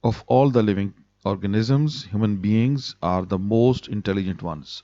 Of all the living organisms, human beings are the most intelligent ones.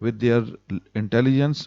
With their intelligence,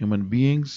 human beings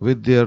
With their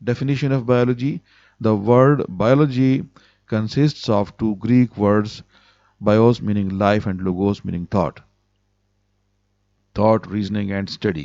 Definition of biology. The word biology consists of two Greek words, bios meaning life and logos meaning thought. Thought, reasoning and study.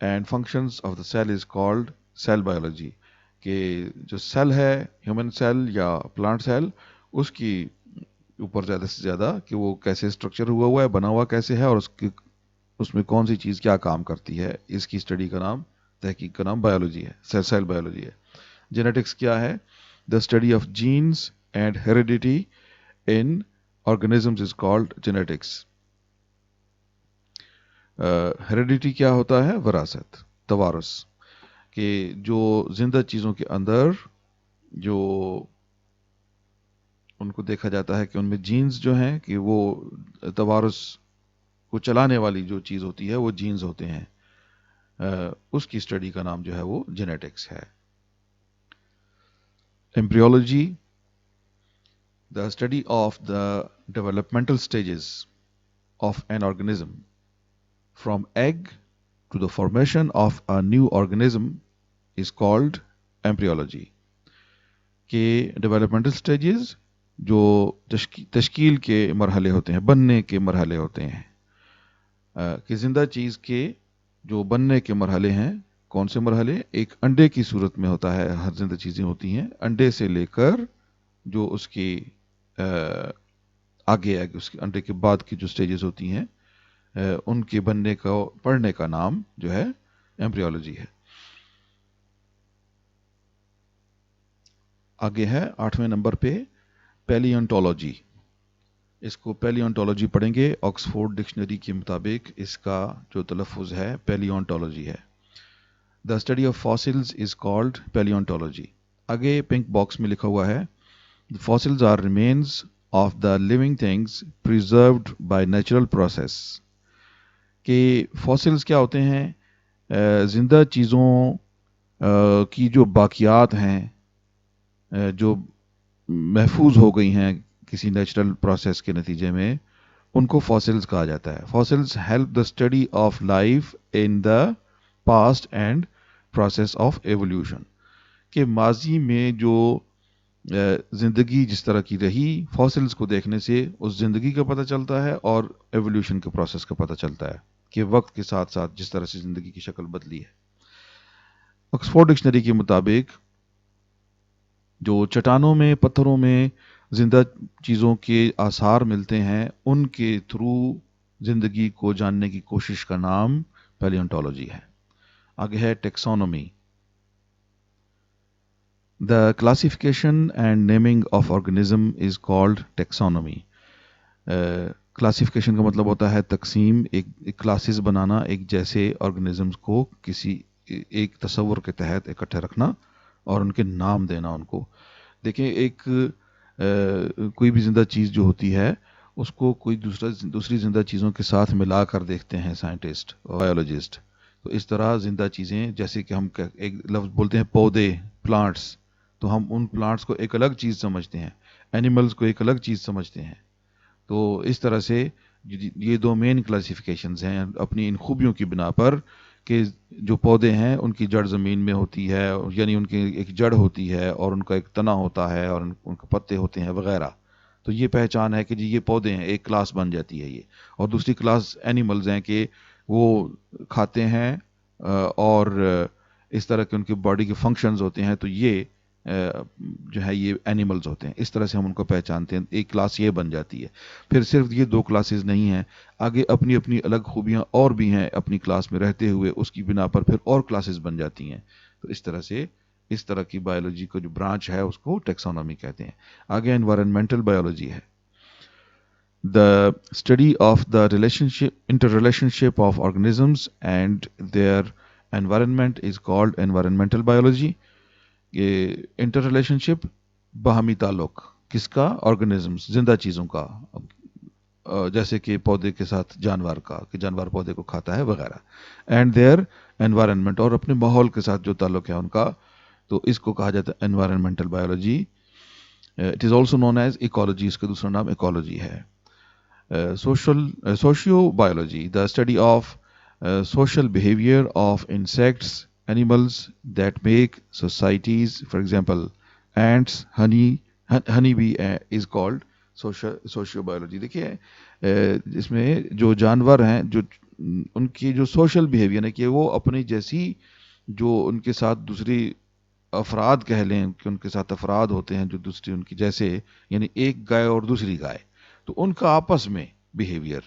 And functions of the cell is called cell biology. کہ جو cell ہے human cell یا plant cell اس کی اوپر زیادہ سے زیادہ کہ وہ کیسے اسٹرکچر ہوا ہے بنا ہوا کیسے ہے اور اس میں کون سی چیز کیا کام کرتی ہے اس کی اسٹڈی کا نام تحقیق کا نام بایولوجی ہے سیل بایولوجی ہے. جینیٹکس کیا ہے؟ The study of genes and heredity in organisms is called genetics. Heredity کیا ہوتا ہے؟ وراثت، توارث. کہ جو زندہ چیزوں کے اندر جو ان کو دیکھا جاتا ہے کہ ان میں جینز جو ہیں کہ وہ توارث کو چلانے والی جو چیز ہوتی ہے وہ جینز ہوتے ہیں. اس کی اسٹڈی کا نام جو ہے وہ جینیٹکس ہے. Embryology the study of the developmental stages of an organism from egg to the formation of a new organism is called embryology. کہ developmental stages جو تشکیل کے مرحلے ہوتے ہیں، بننے کے مرحلے ہوتے ہیں، کہ زندہ چیز کے جو بننے کے مرحلے ہیں. کون سے مرحلے؟ ایک انڈے کی صورت میں ہوتا ہے، ہر زندہ چیزیں ہوتی ہیں انڈے سے لے کر جو اس کی آگے اس کے انڈے کے بعد کی جو سٹیجز ہوتی ہیں ان کے بننے کا پڑھنے کا نام جو ہے ایمبریولوجی ہے. آگے ہے 8ویں نمبر پہ پیلیونٹولوجی. اس کو پیلیونٹولوجی پڑھیں گے. آکسفورڈ ڈکشنری کے مطابق اس کا جو تلفظ ہے پیلیونٹولوجی ہے. The study of fossils is called palaeontology. آگے پنک باکس میں لکھا ہوا ہے fossils are remains of the living things preserved by natural process. کہ فاسلز کیا ہوتے ہیں؟ زندہ چیزوں کی جو باقیات ہیں جو محفوظ ہو گئی ہیں کسی نیچرل پروسیس کے نتیجے میں، ان کو فاسلز کہا جاتا ہے. Fossils help the study of life in the past and process of evolution. کہ ماضی میں جو زندگی جس طرح کی رہی، فاسلز کو دیکھنے سے اس زندگی کا پتہ چلتا ہے اور ایولیوشن کے پروسیس کا پتہ چلتا ہے کہ وقت کے ساتھ ساتھ جس طرح سے زندگی کی شکل بدلی ہے. آکسفورڈ ڈکشنری کے مطابق جو چٹانوں میں، پتھروں میں زندہ چیزوں کے آثار ملتے ہیں ان کے تھرو زندگی کو جاننے کی کوشش کا نام پیلیونٹولوجی ہے. آگے ہے taxonomy. The classification and naming of organism is called taxonomy. Classification کا مطلب ہوتا ہے تقسیم، ایک کلاسز بنانا، ایک جیسے آرگنزمز کو کسی ایک تصور کے تحت اکٹھے رکھنا اور ان کے نام دینا ان کو. دیکھیں ایک کوئی بھی زندہ چیز جو ہوتی ہے اس کو کوئی دوسری زندہ چیزوں کے ساتھ ملا کر دیکھتے ہیں سائنٹسٹ اور بایولوجسٹ. تو اس طرح زندہ چیزیں جیسے کہ ہم ایک لفظ بولتے ہیں پودے، پلانٹس، تو ہم ان پلانٹس کو ایک الگ چیز سمجھتے ہیں، اینیملز کو ایک الگ چیز سمجھتے ہیں. تو اس طرح سے یہ دو مین کلاسیفیکیشنز ہیں اپنی ان خوبیوں کی بنا پر کہ جو پودے ہیں ان کی جڑ زمین میں ہوتی ہے، یعنی ان کی ایک جڑ ہوتی ہے اور ان کا ایک تنا ہوتا ہے اور ان کے پتے ہوتے ہیں وغیرہ. تو یہ پہچان ہے کہ جی یہ پودے ہیں، ایک کلاس بن جاتی ہے یہ. اور دوسری کلاس اینیملز ہیں کہ وہ کھاتے ہیں اور اس طرح کے ان کی باڈی کے فنکشنز ہوتے ہیں. تو یہ جو ہے یہ اینیملز ہوتے ہیں. اس طرح سے ہم ان کو پہچانتے ہیں. ایک کلاس یہ بن جاتی ہے. پھر صرف یہ دو کلاسز نہیں ہیں، آگے اپنی اپنی الگ خوبیاں اور بھی ہیں اپنی کلاس میں رہتے ہوئے، اس کی بنا پر پھر اور کلاسز بن جاتی ہیں. تو اس طرح سے اس طرح کی بایولوجی کا جو برانچ ہے اس کو ٹیکسونومی کہتے ہیں. آگے انوائرنمنٹل بایولوجی ہے. The study of the interrelationship of organisms and their environment is called environmental biology. یہ انٹر ریلیشن شپ، باہمی تعلق کس کا؟ آرگنزمز، زندہ چیزوں کا، جیسے کہ پودے کے ساتھ جانور کا کہ جانور پودے کو کھاتا ہے وغیرہ. اینڈ دیئر انوائرنمنٹ، اور اپنے ماحول کے ساتھ جو تعلق ہے ان کا، تو اس کو کہا جاتا ہے environmental biology. It is also known as ecology, اس کا دوسرا نام ایکولوجی ہے. Sociobiology, the study of social behavior of insects, animals that make societies. For example, ants, honey bee is called socio biology دیکھیے، اس میں جو جانور ہیں، جو ان کی جو سوشل بیہیویئر ہے کہ وہ اپنی جیسی جو ان کے ساتھ دوسری افراد کہہ لیں کہ ان کے ساتھ افراد ہوتے ہیں جو دوسری ان کی جیسے، یعنی ایک گائے اور دوسری گائے، تو ان کا آپس میں بیہیویئر،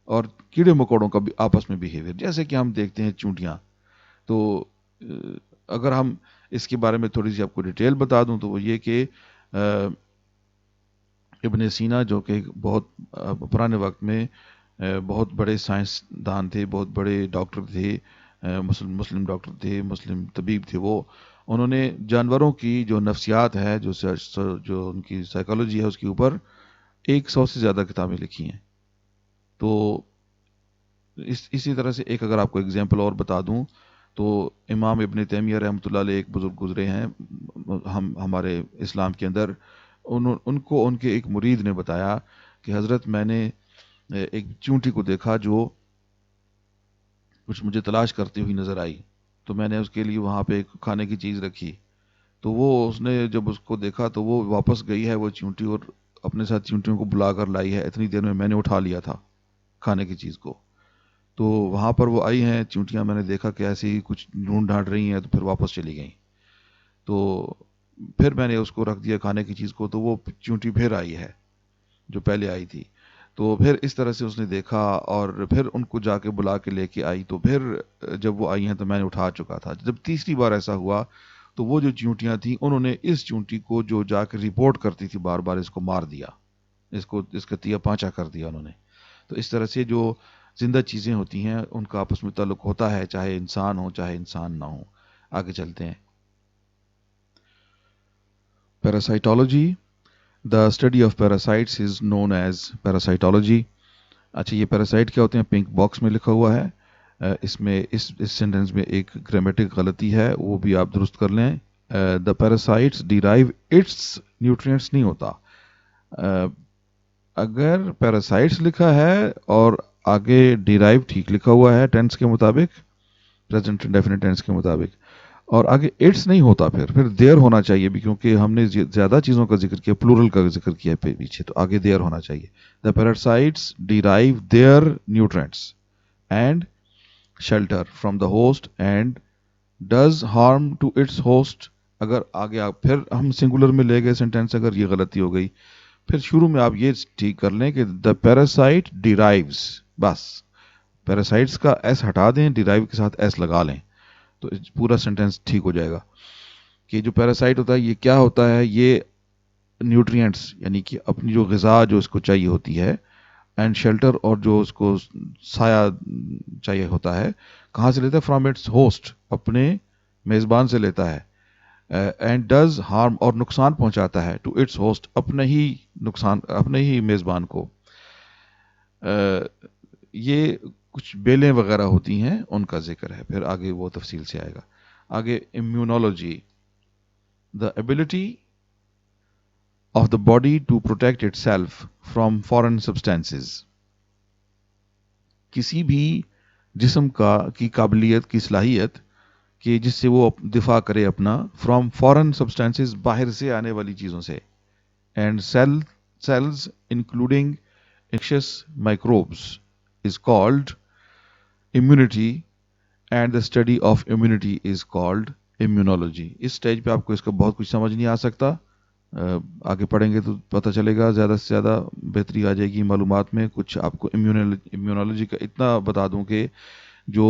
اور کیڑے مکوڑوں کا بھی آپس میں بیہیویئر، جیسے کہ ہم دیکھتے ہیں چونٹیاں. تو اگر ہم اس کے بارے میں تھوڑی سی آپ کو ڈیٹیل بتا دوں تو وہ یہ کہ ابن سینا جو کہ بہت پرانے وقت میں بہت بڑے سائنس دان تھے، بہت بڑے ڈاکٹر تھے، مسلم ڈاکٹر تھے، مسلم طبیب تھے. وہ انہوں نے جانوروں کی جو نفسیات ہے، جو ان کی سائیکالوجی ہے، اس کے اوپر 100 سے زیادہ کتابیں لکھی ہیں. تو اسی طرح سے ایک اگر آپ کو اگزامپل اور بتا دوں تو امام ابن تیمیہ رحمۃ اللہ علیہ ایک بزرگ گزرے ہیں ہمارے اسلام کے اندر. ان کو ان کے ایک مرید نے بتایا کہ حضرت میں نے ایک چونٹی کو دیکھا جو کچھ مجھے تلاش کرتی ہوئی نظر آئی، تو میں نے اس کے لیے وہاں پہ ایک کھانے کی چیز رکھی. تو وہ اس نے جب اس کو دیکھا تو وہ واپس گئی ہے وہ چونٹی، اور اپنے ساتھ چونٹیوں کو بلا کر لائی ہے. اتنی دیر میں نے اٹھا لیا تھا کھانے کی چیز کو. تو وہاں پر وہ آئی ہیں چونٹیاں، میں نے دیکھا کہ ایسے ہی کچھ ڈھونڈ ڈھانٹ رہی ہیں، تو پھر واپس چلی گئیں. تو پھر میں نے اس کو رکھ دیا کھانے کی چیز کو، تو وہ چونٹی پھر آئی ہے جو پہلے آئی تھی. تو پھر اس طرح سے اس نے دیکھا اور پھر ان کو جا کے بلا کے لے کے آئی. تو پھر جب وہ آئی ہیں تو میں نے اٹھا چکا تھا. جب تیسری بار ایسا ہوا تو وہ جو چونٹیاں تھیں انہوں نے اس چونٹی کو جو جا کے رپورٹ کرتی تھی بار بار، اس کو مار دیا، اس کا تیا پانچا کر دیا انہوں نے. تو اس طرح سے جو زندہ چیزیں ہوتی ہیں ان کا آپس میں تعلق ہوتا ہے، چاہے انسان ہو چاہے انسان نہ ہو. آگے چلتے ہیں. Parasitology. The study of parasites is known as parasitology. اچھا، یہ پیراسائٹ کیا ہوتے ہیں؟ پنک باکس میں لکھا ہوا ہے. اس میں اس سینٹینس میں ایک گرامیٹک غلطی ہے، وہ بھی آپ درست کر لیں. دا پیراسائٹس ڈیرائیو اٹس نیوٹرینٹس نہیں ہوتا. اگر پیراسائٹس لکھا ہے اور آگے ڈیرائیو ٹھیک لکھا ہوا ہے ٹینس کے مطابق، پریزنٹ ڈیفینٹ ٹینس کے مطابق، اور آگے اٹس نہیں ہوتا پھر دیر ہونا چاہیے بھی، کیونکہ ہم نے زیادہ چیزوں کا ذکر کیا، پلورل کا ذکر کیا پیچھے، تو آگے دیر ہونا چاہیے. The parasites derive their nutrients and shelter from the host and does harm to its host. اگر آگے آپ پھر ہم سنگولر میں لے گئے سینٹینس، اگر یہ غلطی ہو گئی، پھر شروع میں آپ یہ ٹھیک کر لیں کہ دا پیراسائٹ ڈیرائیوز، بس پیراسائٹس کا ایس ہٹا دیں، ڈیرائیو کے ساتھ ایس لگا لیں، تو پورا سینٹینس ٹھیک ہو جائے گا. کہ جو پیراسائٹ ہوتا ہے یہ کیا ہوتا ہے؟ یہ نیوٹرینٹس یعنی کہ اپنی جو غذا جو اس کو چاہیے ہوتی ہے، اینڈ شیلٹر اور جو اس کو سایہ چاہیے ہوتا ہے، کہاں سے لیتا ہے؟ فرام اٹس ہوسٹ، اپنے میزبان سے لیتا ہے. اینڈ ڈز ہارم، اور نقصان پہنچاتا ہے، ٹو اٹس ہوسٹ، اپنے ہی میزبان کو. یہ کچھ بیلیں وغیرہ ہوتی ہیں ان کا ذکر ہے، پھر آگے وہ تفصیل سے آئے گا. آگے immunology. The ability of the body to protect itself from foreign substances. کسی بھی جسم کی قابلیت، کی صلاحیت کہ جس سے وہ دفاع کرے اپنا، فرام فارن سبسٹینسز، باہر سے آنے والی چیزوں سے، and cells including infectious microbes is called immunity, and the study of immunity is called immunology. اس سٹیج پہ آپ کو اس کا بہت کچھ سمجھ نہیں آ سکتا، آگے پڑھیں گے تو پتہ چلے گا، زیادہ سے زیادہ بہتری آ جائے گی معلومات میں. کچھ آپ کو امیونولوجی کا اتنا بتا دوں کہ جو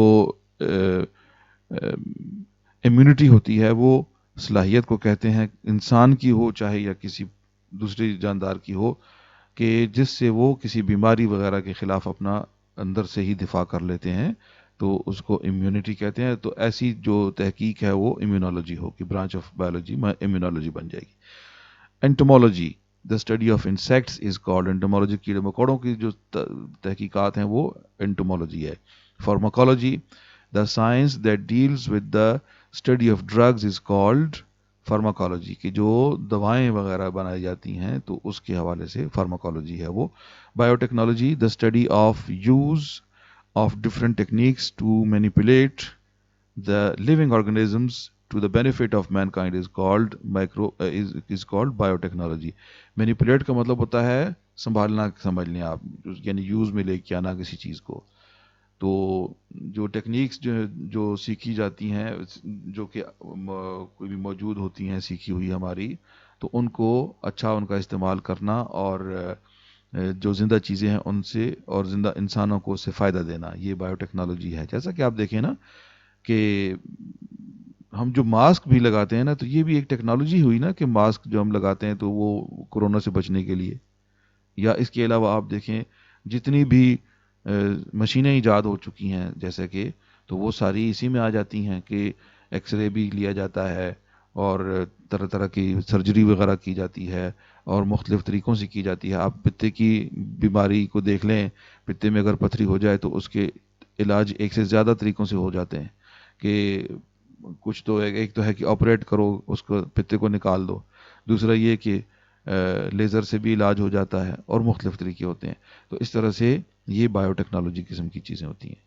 امیونٹی ہوتی ہے وہ صلاحیت کو کہتے ہیں، انسان کی ہو چاہے یا کسی دوسری جاندار کی ہو، کہ جس سے وہ کسی بیماری وغیرہ کے خلاف اپنا اندر سے ہی دفاع کر لیتے ہیں، تو اس کو امیونٹی کہتے ہیں. تو ایسی جو تحقیق ہے وہ امیونولوجی ہوگی، برانچ آف بایولوجی میں امیونولوجی بن جائے گی. Entomology. The study of insects is called entomology. کیڑے مکوڑوں کی جو تحقیقات ہیں وہ انٹمولوجی ہے. Pharmacology. The science that deals with the study of drugs is called pharmacology. کی جو دوائیں وغیرہ بنائی جاتی ہیں تو اس کے حوالے سے فارماکولوجی ہے وہ. Biotechnology. The study of use of different techniques to manipulate the living organisms to the benefit of mankind is called biotechnology. Manipulate کا مطلب ہوتا ہے سنبھالنا، سمجھ لیں آپ، یعنی یوز میں لے کے آنا کسی چیز کو. تو جو ٹیکنیکس جو سیکھی جاتی ہیں، جو کہ کوئی بھی موجود ہوتی ہیں سیکھی ہوئی ہماری، تو ان کو اچھا ان کا استعمال کرنا، اور جو زندہ چیزیں ہیں ان سے اور زندہ انسانوں کو اس سے فائدہ دینا، یہ بایو ٹیکنالوجی ہے. جیسا کہ آپ دیکھیں نا کہ ہم جو ماسک بھی لگاتے ہیں نا، تو یہ بھی ایک ٹیکنالوجی ہوئی نا، کہ ماسک جو ہم لگاتے ہیں تو وہ کورونا سے بچنے کے لیے. یا اس کے علاوہ آپ دیکھیں جتنی بھی مشینیں ایجاد ہو چکی ہیں جیسے کہ، تو وہ ساری اسی میں آ جاتی ہیں کہ ایکس رے بھی لیا جاتا ہے، اور طرح طرح کی سرجری وغیرہ کی جاتی ہے، اور مختلف طریقوں سے کی جاتی ہے. آپ پتے کی بیماری کو دیکھ لیں، پتے میں اگر پتھری ہو جائے تو اس کے علاج ایک سے زیادہ طریقوں سے ہو جاتے ہیں. کہ کچھ تو ایک تو ہے کہ آپریٹ کرو، اس کو پتے کو نکال دو. دوسرا یہ کہ لیزر سے بھی علاج ہو جاتا ہے، اور مختلف طریقے ہوتے ہیں. تو اس طرح سے یہ بایو ٹیکنالوجی قسم کی چیزیں ہوتی ہیں.